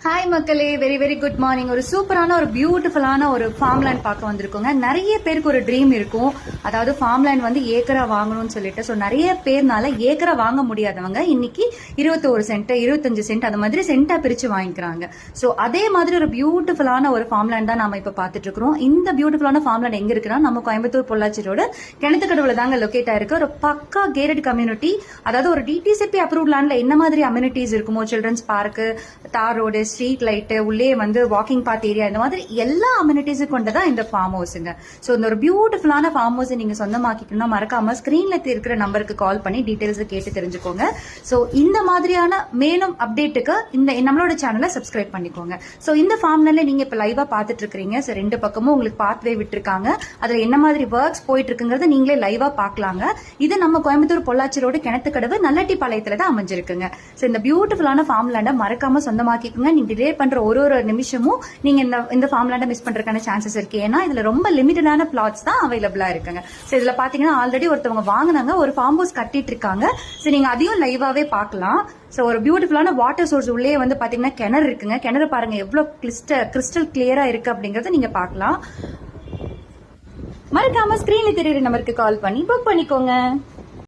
Hi மக்களே, very very good morning. ஒரு சூப்பரான ஒரு பியூட்டிஃபுல்லான ஒரு ஃபார்ம் லேண்ட் பார்க்க வந்திருக்கோங்க. நிறைய பேருக்கு ஒரு ட்ரீம் இருக்கும், அதாவது ஃபார்ம் லேண்ட் வந்து ஏக்கரா வாங்கணும்னு சொல்லிட்டு. ஸோ நிறைய பேர்னால ஏக்கரா வாங்க முடியாதவங்க இன்னைக்கு 21 சென்ட் 25 சென்ட் அந்த மாதிரி சென்டா பிரிச்சு வாங்கிக்கிறாங்க. ஸோ அதே மாதிரி ஒரு பியூட்டிஃபுல்லான ஒரு ஃபார்ம் லேண்ட் தான் நம்ம இப்ப பாத்துட்டு இருக்கிறோம். இந்த பியூட்டிஃபுல்லான ஃபார்ம் லேண்ட் எங்க இருக்குன்னா நம்ம கோயம்புத்தூர் பொள்ளாச்சி ரோடு கிணத்துக்கடவுல தாங்க லொக்கேட் ஆயிருக்கு. ஒரு பக்கா கேட்டட் கம்யூனிட்டி, அதாவது ஒரு டிடிசிபி அப்ரூவ் லேண்ட்ல என்ன மாதிரி அம்யூனிட்டிஸ் இருக்குமோ, சில்ட்ரன்ஸ் பார்க்கு, தார் ரோடு, ஸ்ட்ரீட் லைட், உள்ளே வந்து வாக்கிங் பாத் ஏரியா, இந்த மாதிரி எல்லா அம்யூனிட்டிஸும் கொண்டதான் இந்த ஃபார்ம் ஹவுஸுங்க. ஸோ இந்த ஒரு பியூட்டிஃபுல்லான ஃபார்ம் ஹவுஸ் நீங்க சொந்தமாக்கிக்கணும்னா மறக்காம ஸ்கிரீன்ல இருக்கிற நம்பருக்கு கால் பண்ணி டீடைல்ஸ் கேட்டு தெரிஞ்சுக்கோங்க. ஸோ இந்த மாதிரியான மேலும் அப்டேட்டுக்கு இந்த நம்மளோட சேனலை சப்ஸ்கிரைப் பண்ணிக்கோங்க. ஸோ இந்த ஃபார்ம்ல நீங்க இப்ப லைவா பாத்துட்டு இருக்கீங்க. ஸோ ரெண்டு பக்கமும் உங்களுக்கு பாத்வே விட்டுருக்காங்க. அதுல என்ன மாதிரி ஒர்க்ஸ் போயிட்டு இருக்குங்கிறத நீங்களே லைவா பாக்கலாங்க. இது நம்ம கோயம்புத்தூர் பொள்ளாச்சி ரோடு கிணத்துக்கடவு நல்லட்டிப்பாளையத்துல தான் அமைஞ்சிருக்குங்க. ஸோ இந்த பியூட்டிஃபுல்லான ஃபார்ம் லேண்டை மறக்காம சொந்தமாக்கிக்கோங்க. நீங்க டிலே பண்ற ஒரு நிமிஷமும் நீங்க இந்த ஃபார்ம் லேண்டை மிஸ் பண்றதுக்கான சான்சஸ் இருக்கு. ஏன்னா இதுல ரொம்ப லிமிட்டடான பிளாட்ஸ் தான் அவைலபிளா இருக்குங்க. சோ இதுல பாத்தீங்கன்னா ஆல்ரெடி ஒருத்தவங்க வாங்கினாங்க, ஒரு ஃபார்ம் ஹவுஸ் கட்டிட்டு இருக்காங்க. சோ நீங்க அதையும் லைவாவே பார்க்கலாம். சோ ஒரு பியூட்டிஃபுல்லான வாட்டர் சோர்ஸ் உள்ளே வந்து பாத்தீங்கன்னா கிணறு இருக்குங்க. கிணறு பாருங்க எவ்வளவு கிறிஸ்டல் கிளியரா இருக்கு அப்படிங்கறத நீங்க பார்க்கலாம். மறக்காம ஸ்கிரீன்ல தெரியுற நம்பருக்கு கால் பண்ணி புக் பண்ணிக்கோங்க.